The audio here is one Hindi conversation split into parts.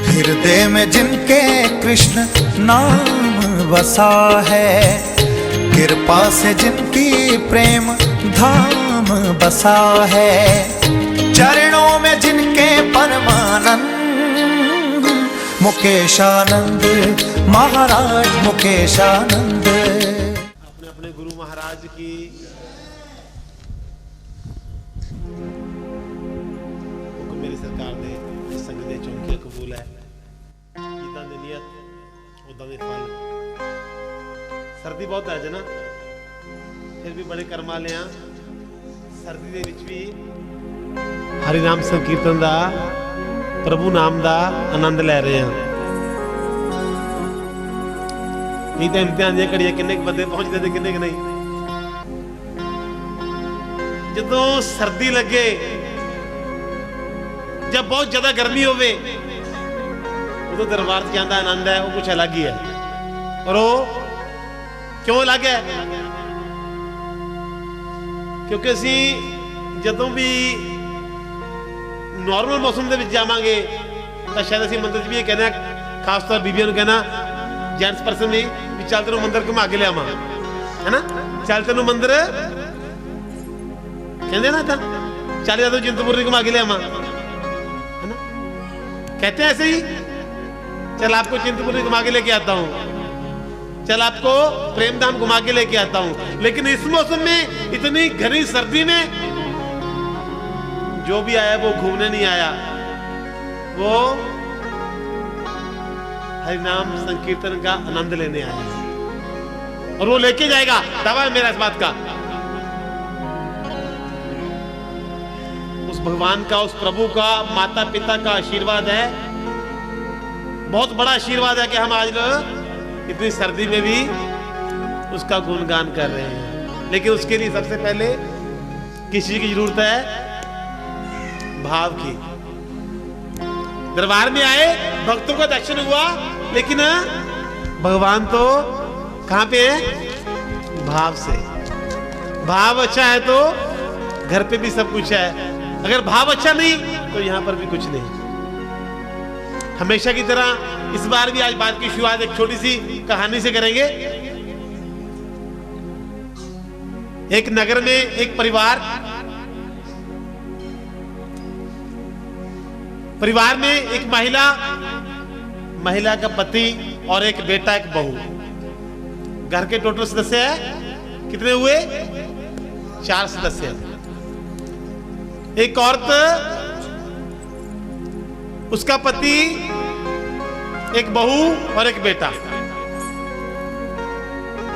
हृदय में जिनके कृष्ण नाम बसा है, कृपा से जिनकी प्रेम धाम बसा है, चरणों में जिनके परमानंद मुकेशानंद महाराज मुकेशानंद। अपने अपने गुरु महाराज की हुक्म मेरी सरकार दे संग दे चौंकिया कबूल है। जिदा दी नीयत उदा दे फल। सर्दी बहुत है जना, फिर भी बड़े कर्म वाले हैं। सर्दी दे विच भी हरि नाम संकीर्तन दा प्रभु नाम दा आनंद ले रहे हैं। नहीं तो इम्तिहान दी घड़ियां किन्ने बंदे पहुंचते थे किन्ने नहीं। जदों सर्दी लगे, जब बहुत ज्यादा गर्मी होवे, उदों दरबार च आंदा आनंद है वो कुछ अलग ही है। और वो क्यों अलग है? क्योंकि असी जदों भी नॉर्मल मौसम के जावांगे तो शायद असी मंदिर भी ये कहना, खासतौर बीबियों कहना, जेंट्स पर्सन भी चल तेन मंदिर घुमा के लियावा, है ना, चल तेन मंदिर कहते ना, था चल जा चिंतपूर्णी घुमा के लियावा, है ना, कहते हैं ऐसे ही, चल आपको चिंतपूर्णी घुमा के लेके आता हूं, चल आपको प्रेम धाम घुमा के लेके आता हूं। लेकिन इस मौसम में, इतनी घनी सर्दी में, जो भी आया वो घूमने नहीं आया, वो हरि नाम संकीर्तन का आनंद लेने आया। और वो लेके जाएगा, दावा है मेरा इस बात का। उस भगवान का, उस प्रभु का, माता पिता का आशीर्वाद है, बहुत बड़ा आशीर्वाद है कि हम आज इतनी सर्दी में भी उसका गुणगान कर रहे हैं। लेकिन उसके लिए सबसे पहले किस चीज की जरूरत है? भाव की। दरबार में आए, भक्तों का दर्शन हुआ, लेकिन भगवान तो कहां पे है? भाव से। भाव अच्छा है तो घर पे भी सब कुछ है, अगर भाव अच्छा नहीं तो यहां पर भी कुछ नहीं। हमेशा की तरह इस बार भी आज बात की शुरुआत एक छोटी सी कहानी से करेंगे। एक नगर में एक परिवार में एक महिला का पति और एक बेटा, एक बहू। घर के टोटल सदस्य है कितने हुए? 4 सदस्य। एक औरत, उसका पति, एक बहू और एक बेटा।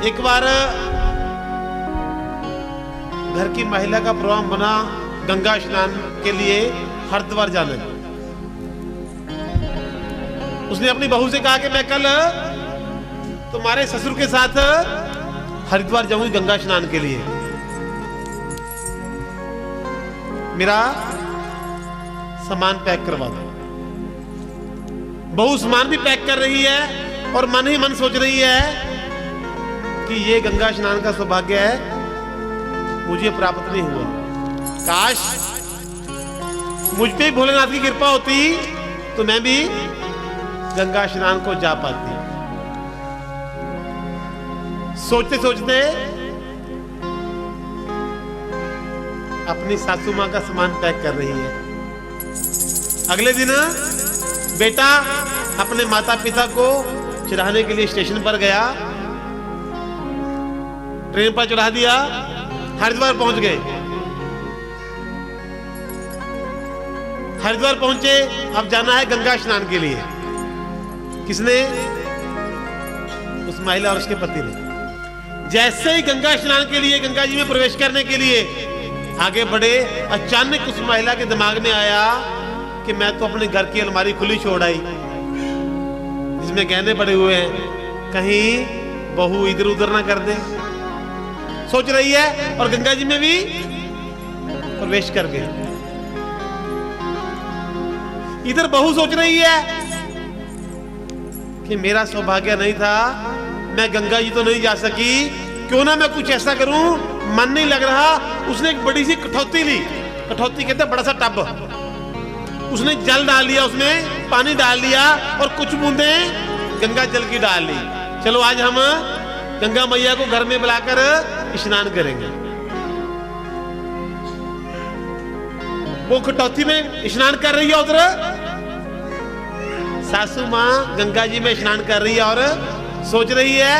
एक बार घर की महिला का प्रोग्राम बना गंगा स्नान के लिए हरिद्वार जाने। उसने अपनी बहू से कहा कि मैं कल तुम्हारे ससुर के साथ हरिद्वार जाऊंगी गंगा स्नान के लिए, मेरा सामान पैक करवा दो। बहू सामान भी पैक कर रही है और मन ही मन सोच रही है कि ये गंगा स्नान का सौभाग्य है, मुझे प्राप्त नहीं हुआ। काश मुझ पे भोलेनाथ की कृपा होती तो मैं भी गंगा स्नान को जा पाती। सोचते सोचते अपनी सासू मां का सामान पैक कर रही है। अगले दिन बेटा अपने माता पिता को चढ़ाने के लिए स्टेशन पर गया, ट्रेन पर चढ़ा दिया, हरिद्वार पहुंच गए। हरिद्वार पहुंचे, अब जाना है गंगा स्नान के लिए। किसने? उस महिला और उसके पति ने। जैसे ही गंगा स्नान के लिए, गंगा जी में प्रवेश करने के लिए आगे बढ़े, अचानक उस महिला के दिमाग में आया कि मैं तो अपने घर की अलमारी खुली छोड़ आई, जिसमें गहने पड़े हुए हैं, कहीं बहू इधर उधर ना कर दे। सोच रही है और गंगा जी में भी प्रवेश कर गई। इधर बहू सोच रही है कि मेरा सौभाग्य नहीं था, मैं गंगा जी तो नहीं जा सकी, क्यों ना मैं कुछ ऐसा करूं, मन नहीं लग रहा। उसने एक बड़ी सी कठौती ली, कठौती कहते हैं बड़ा सा टब, उसने जल डाल लिया उसमें पानी डाल लिया और कुछ बूंदें गंगा जल की डाल ली। चलो आज हम गंगा मैया को घर में बुलाकर स्नान करेंगे। वो कटौती में स्नान कर रही है उधर सासू मां गंगा जी में स्नान कर रही है और सोच रही है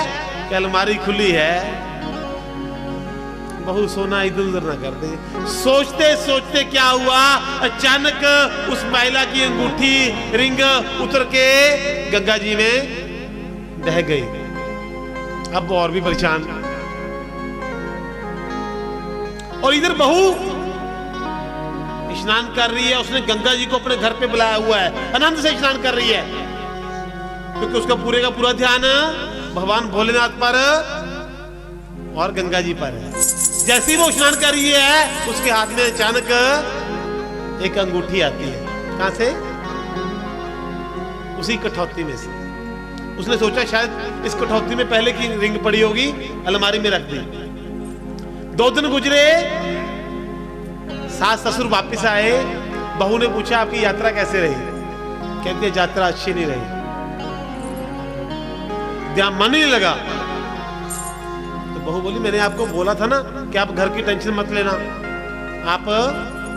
कि अलमारी खुली है, बहू सोना इधर उधर ना कर दे। सोचते सोचते क्या हुआ, अचानक उस महिला की अंगूठी रिंग उतर के गंगा जी में बह गई। अब वो और भी परेशान, और इधर बहू स्नान कर रही है। उसने गंगा जी को अपने घर पे बुलाया हुआ है, आनंद से स्नान कर रही है, क्योंकि उसका पूरे का पूरा ध्यान भगवान भोलेनाथ पर और गंगा जी पर है। जैसे ही वो स्नान कर रही है, उसके हाथ में अचानक एक अंगूठी आती है। कहां से? उसी कठौती में से। उसने सोचा शायद इस कठौती में पहले की रिंग पड़ी होगी, अलमारी में रख दी। 2 दिन गुजरे, सास ससुर वापस आए। बहू ने पूछा आपकी यात्रा कैसे रही? कहती है यात्रा अच्छी नहीं रही, ध्यान मन ही नहीं लगा। तो बहू बोली मैंने आपको बोला था ना कि आप घर की टेंशन मत लेना, आप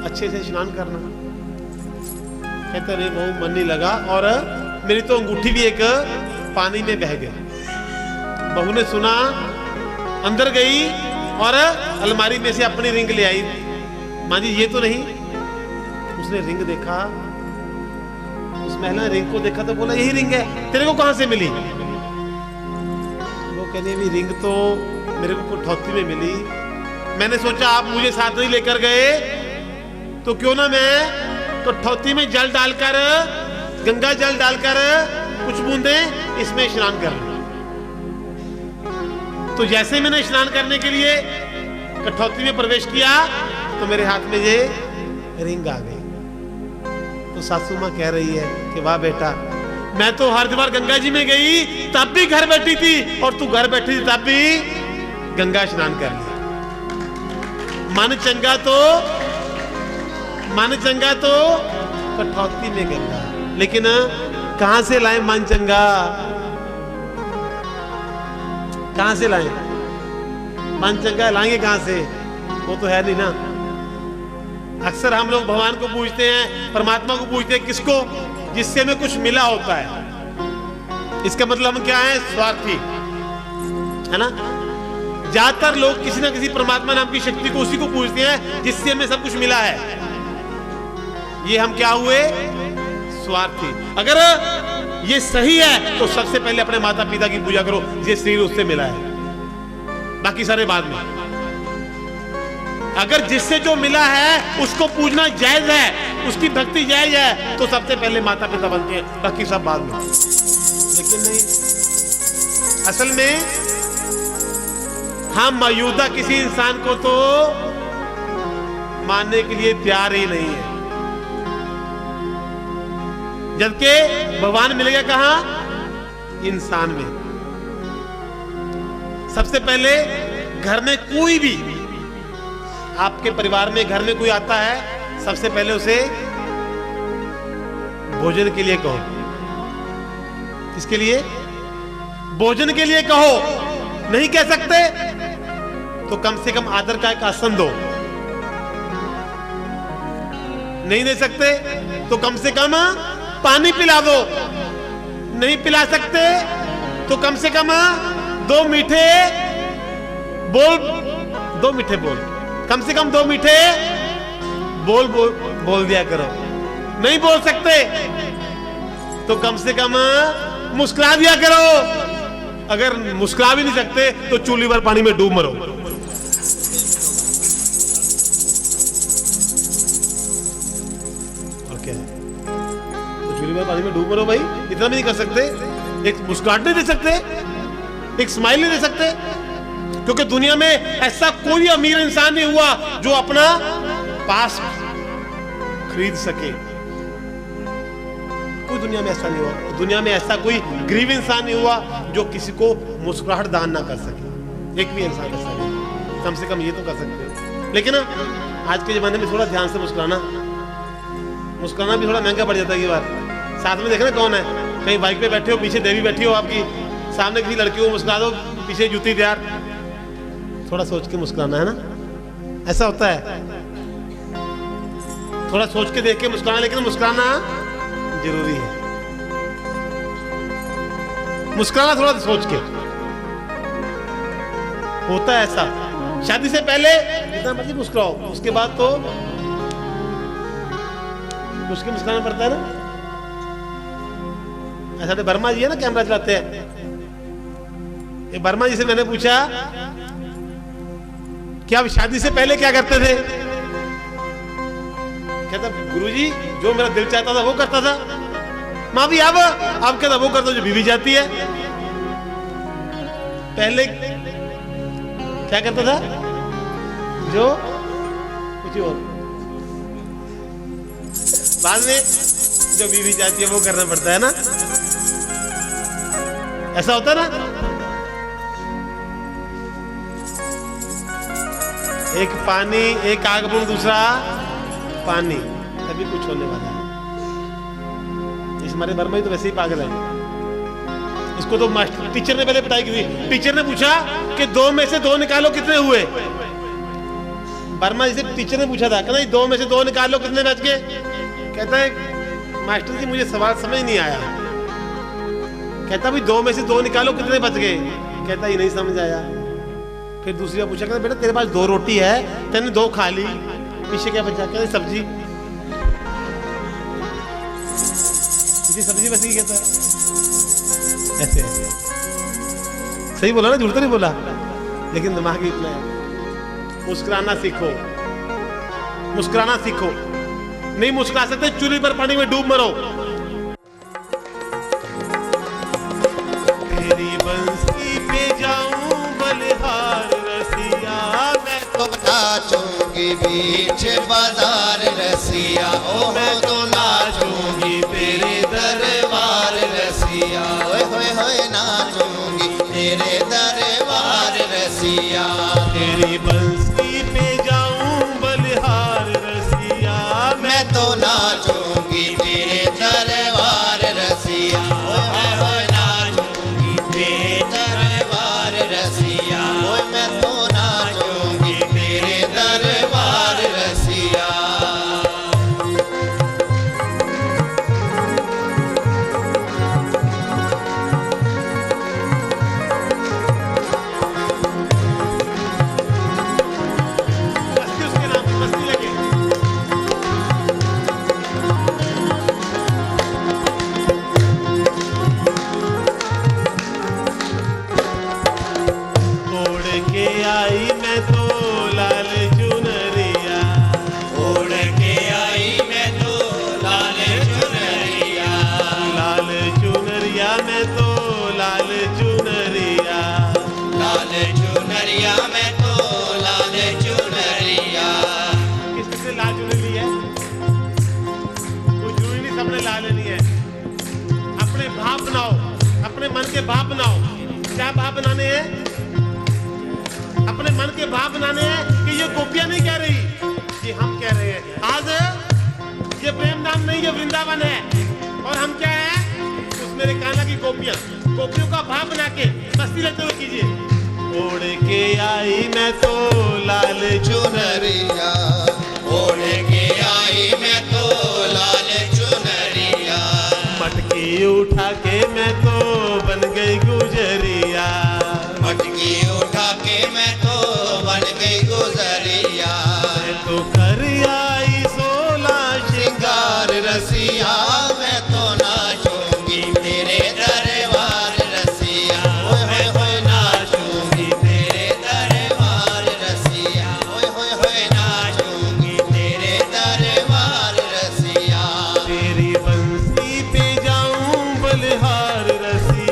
अच्छे से स्नान करना। कहते नहीं बहू मन नहीं लगा, और मेरी तो अंगूठी भी एक पानी में बह गई। बहू ने सुना, अंदर गई और अलमारी में से अपनी रिंग ले आई। मां जी ये तो नहीं। उसने रिंग देखा, उस महिला रिंग को देखा तो बोला यही रिंग है, तेरे को कहां से मिली? वो कहने भी रिंग तो मेरे को कठौती में मिली, मैंने सोचा आप मुझे साथ नहीं लेकर गए तो क्यों ना मैं कठौती में जल डालकर, गंगा जल डालकर कुछ बूंदे इसमें स्नान कर लूं। तो जैसे मैंने स्नान करने के लिए कठौती में प्रवेश किया तो मेरे हाथ में ये रिंग आ गई। तो सासू मां कह रही है कि वाह बेटा, मैं तो हरिद्वार गंगा जी में गई तब भी घर बैठी थी, और तू घर बैठी थी तब भी गंगा स्नान कर लिया। मन चंगा तो कठौती में गंगा, लेकिन कहां से लाए मन चंगा? कहां से लाए मन चंगा? लाएंगे कहां से? वो तो है नहीं ना। अक्सर हम लोग भगवान को पूछते हैं, परमात्मा को पूछते हैं, किसको? जिससे हमें कुछ मिला होता है। इसका मतलब हम क्या है? स्वार्थी, है ना। ज्यादातर लोग किसी ना किसी परमात्मा नाम की शक्ति को, उसी को पूछते हैं जिससे हमें सब कुछ मिला है। ये हम क्या हुए? स्वार्थी। अगर ये सही है तो सबसे पहले अपने माता पिता की पूजा करो, ये शरीर उससे मिला है, बाकी सारे बाद में। अगर जिससे जो मिला है उसको पूजना जायज है, उसकी भक्ति जायज है, तो सबसे पहले माता पिता बनते हैं, बाकी सब बाद में। लेकिन नहीं, असल में हम मौजूदा किसी इंसान को तो मानने के लिए तैयार ही नहीं है, जबकि भगवान मिलेगा कहां? इंसान में। सबसे पहले घर में कोई भी, आपके परिवार में घर में कोई आता है, सबसे पहले उसे भोजन के लिए कहो। किसके लिए? भोजन के लिए कहो। नहीं कह सकते तो कम से कम आदर का एक आसन दो। नहीं दे सकते तो कम से कम पानी पिला दो। नहीं पिला सकते तो कम से कम 2 मीठे बोल, कम से कम 2 मीठे बोल दिया करो। नहीं बोल सकते तो कम से कम मुस्कुरा दिया करो। अगर मुस्कुरा भी नहीं सकते तो चूल्ही भर पानी में डूब मरो। और क्या है? तो चूल्ही भर पानी में डूब मरो भाई, इतना भी नहीं कर सकते? एक मुस्कुराहट नहीं दे सकते? एक स्माइल नहीं दे सकते? क्योंकि दुनिया में ऐसा कोई अमीर इंसान नहीं हुआ जो अपना पास खरीद सके। कोई दुनिया में ऐसा नहीं हुआ। दुनिया में ऐसा कोई गरीब इंसान नहीं हुआ जो किसी को मुस्कुराहट दान ना कर सके। एक भी इंसान ऐसा नहीं, कम से कम ये तो कर सकते हो। लेकिन आज के जमाने में थोड़ा ध्यान से मुस्कुराना भी थोड़ा महंगा पड़ जाता है। बार साथ में देखना कौन है, कहीं बाइक पे बैठे हो, पीछे देवी बैठी हो आपकी, सामने किसी लड़की को मुस्कुरा दो, पीछे जूती तैयार। थोड़ा सोच के मुस्कुराना है ना, ऐसा होता है। थोड़ा सोच के देख के मुस्कुराना, लेकिन मुस्कुराना जरूरी है। मुस्कुराना थोड़ा सोच के होता है ऐसा। शादी से पहले जितना मर्जी मुस्कुराओ, उसके बाद तो उसके मुस्कुराना पड़ता है ना। ऐसा तो वर्मा जी है ना, कैमरा चलाते हैं। ये वर्मा जी से मैंने पूछा कि आप शादी से पहले क्या करते थे? कहता गुरुजी जो मेरा दिल चाहता था वो करता था। माँ भी अब कहता वो करता जो बीवी जाती है। पहले क्या करता था? जो कुछ और, बाद में जो बीवी चाहती है वो करना पड़ता है ना। ऐसा होता है ना। एक पानी, एक आग बूंद, दूसरा पानी, तभी कुछ होने वाला है। इस हमारे वर्मा ही तो वैसे ही पागल है। इसको तो मास्टर टीचर ने पहले पिटाई की थी। टीचर ने पूछा कि 2 में से 2 निकालो, कितने हुए? वर्मा जी से टीचर ने पूछा था, कहना 2 में से 2 निकालो, कितने बच गए? कहता है मास्टर जी मुझे सवाल समझ नहीं आया। कहता भाई 2 में से 2 निकालो, कितने बच गए? कहता ये नहीं समझ आया। फिर दूसरी बार पूछा, कहता बेटा तेरे पास 2 रोटी है, तूने 2 खा ली, पीछे क्या बचा? कहता सब्जी, पीछे सब्जी बच गई। कहता है ऐसे ऐसे। सही बोला ना, झूठ तो नहीं बोला, लेकिन दिमाग इतना है। मुस्कुराना सीखो, मुस्कुराना सीखो। नहीं मुस्कुरा सकते, चूल्हे पर पानी में डूब मरो। तेरी बंसी पे जाऊं बलिहार रसिया, मैं तो नाचूंगी बीच बाजार रसिया, ओहो तो नाचूंगी तेरे दरबार रसिया, ओए होए होए नाचूंगी तेरे दरबार रसिया। तेरी बंसी पे जाऊं बलिहार रसिया, मैं तो नाचूंगी तेरे दरबार रसिया, ओए होए नाचूंगी तेरे दरबार रसिया, ओए मैं तो नाचूंगी तेरे दरबार रसिया। मस्ती उसके नाम पे मस्ती लगे। ओढ़ के आई मैं तो लाल चुनरिया, ओढ़ के आई मैं तो लाल चुनरिया, लाल चुनरिया मैं तो लाल चुनरिया। लाल चुनरिया मैं तो लाल चुनरिया। किसने लाल चुनरी ली है? कोई जरूरी नहीं सबने लाल लेनी है। अपने भाव बनाओ, अपने मन के भाव बनाओ। क्या भाव बनाने हैं? अपने मन के भाव बनाने हैं कि ये गोपियां नहीं कह रही, कि हम कह रहे हैं। आज ये प्रेम धाम नहीं, ये वृंदावन है। और हम क्या है? उस मेरे कान्हा की गोपियां, गोपियों का भाव बना के मस्ती लेते हुए कीजिए। ओढ़ के आई मैं तो लाल चुनरिया, ओढ़ के आई मैं तो लाल चुनरिया, मटकी उठा के मैं तो बन गई गुजरिया। मटकी उठा के मैं तो बन गई गुजरिया, मैं तो कर आई 16 श्रृंगार रसिया, मैं तो नाचूंगी तेरे दरबार रसिया, ओए होए होए नाचूंगी तेरे दरबार रसिया, ओए होए होए नाचूंगी तेरे दरबार रसिया। तेरी बंसी पे जाऊं बलिहार रसिया।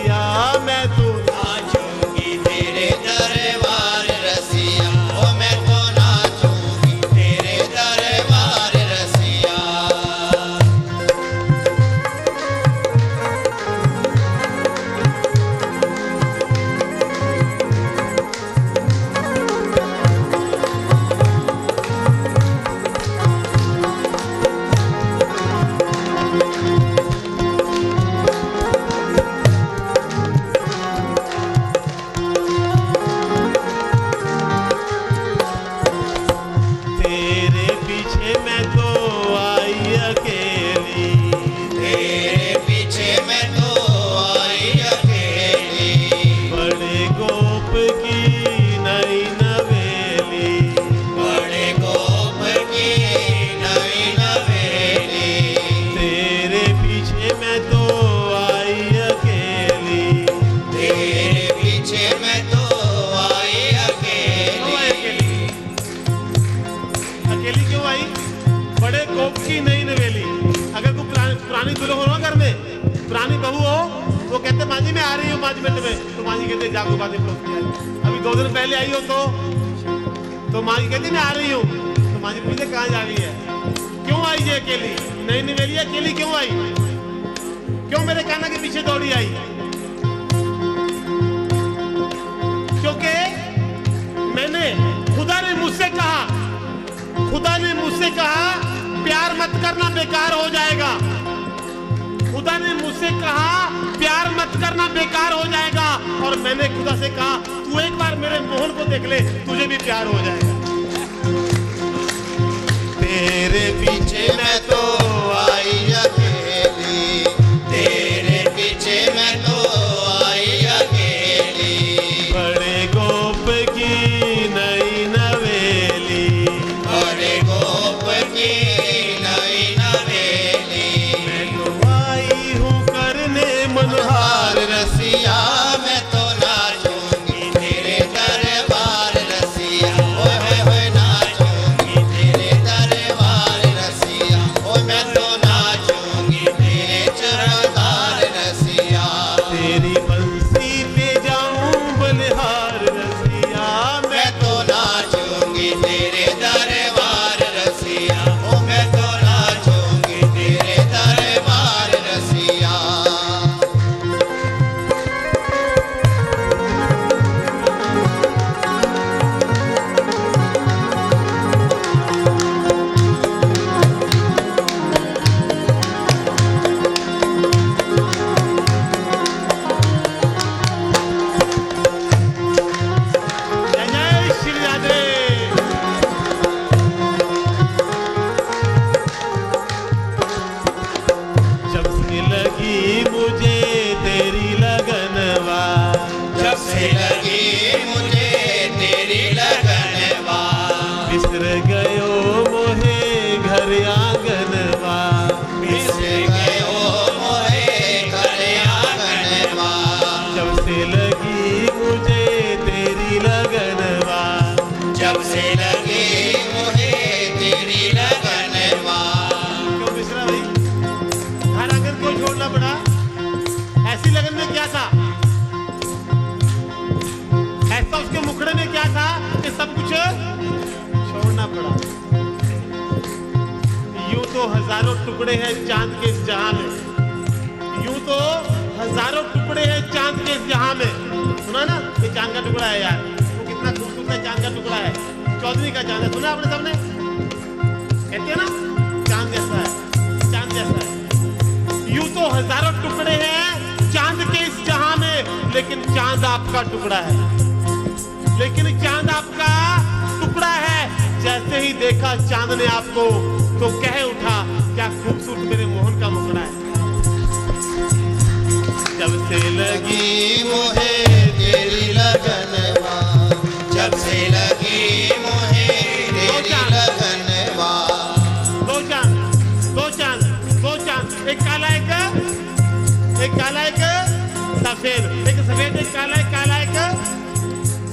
पुरानी बहू हो, वो कहते माँ जी मैं आ रही हूँ 5 मिनट में, तो माँ जी कहते जागो बातें परोस के आई। अभी 2 दिन पहले आई हो तो माँ जी कहती मैं आ रही हूँ, तो माँ जी पूछते कहाँ जा रही है, क्यों आई ये अकेली, नहीं निवेली अकेली क्यों आई, क्यों मेरे कान्हा के पीछे दौड़ी आई, क्योंकि मैंने खुदा ने मुझसे कहा प्यार मत करना बेकार हो जाएगा, खुदा ने मुझसे कहा प्यार मत करना बेकार हो जाएगा, और मैंने खुदा से कहा तू एक बार मेरे मोहन को देख ले, तुझे भी प्यार हो जाएगा। तेरे पीछे मैं तो आई अकेली, तेरे पीछे मैं तो आई अकेली, बड़े गोप की नई नवेली, बड़े गोप की नई नवेली, मैं तो आई हूँ करने मनहार रसिया मैं तो नाचूंगी तेरे दरबार रसिया, ओए नाचूंगी तेरे दरबार रसिया, ओ मैं तो नाचूंगी तेरे चरदार रसिया, तेरी बंसी पे जाऊं बलिहार रसिया, मैं तो नाचूंगी तेरे दरबार रसिया, ओ मैं तो नाचूंगी तेरे दरबार रसिया। जय जय श्री राधे। जब से लगी मुझे तेरी लगनवा, जब से लगी मुझे तेरी लगनवा, बिसर गयो मोहे घर आंगनवा, बिसर गयो मोहे घर आंगनवा, जब से लगी मुझे तेरी लगनवा, जब से लगी मुझे तेरी लगनवा। क्यों बिसरा भाई, घर आंगन क्यों छोड़ना पड़ा, ऐसी लगन में क्या था, ऐसा उसके मुखड़े में क्या था कि सब कुछ छोड़ना पड़ा। यूं तो हजारों टुकड़े हैं चांद के इस जहां में, यूं तो हजारों टुकड़े हैं चांद के इस जहां में, सुना ना ये चांद का टुकड़ा है यार, वो कितना खूबसूरत चांद का टुकड़ा है, चौधरी का चांद है, सुना आपने सबने, कहते हैं ना चांद जैसा है, चांद जैसा है। यूं तो हजारों टुकड़े हैं चांद के इस जहां में, लेकिन चांद आपका टुकड़ा है, लेकिन चांद आपका टुकड़ा है। जैसे ही देखा चांद ने आपको तो कह उठा क्या खूबसूरत मेरे मोहन का मुखड़ा है। जब से लगी मुझे तेरी लगनवा, जब से लगी मुझे तेरी लगनवा, दो चांद, एक काला एक सफेद, एक सफेद एक काला एक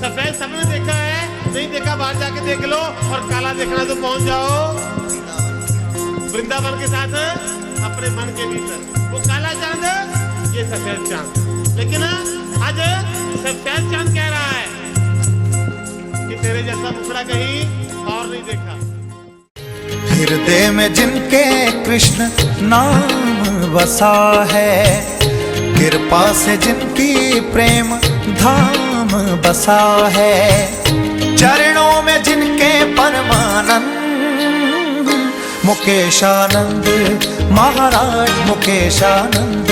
सफेद। सबने देखा है, नहीं देखा बाहर जाके देख लो, और काला देखना तो पहुंच जाओ वृंदावन के साथ अपने मन के भीतर। वो काला चांद, ये सफेद चांद, लेकिन आज सफेद चांद कह रहा है कि तेरे जैसा मुखड़ा कहीं और नहीं देखा। हृदय में जिनके कृष्ण नाम बसा है, कृपा से जिनकी प्रेम धाम बसा है, चरणों में जिनके परमानंद मुकेशानंद महाराज मुकेशानंद,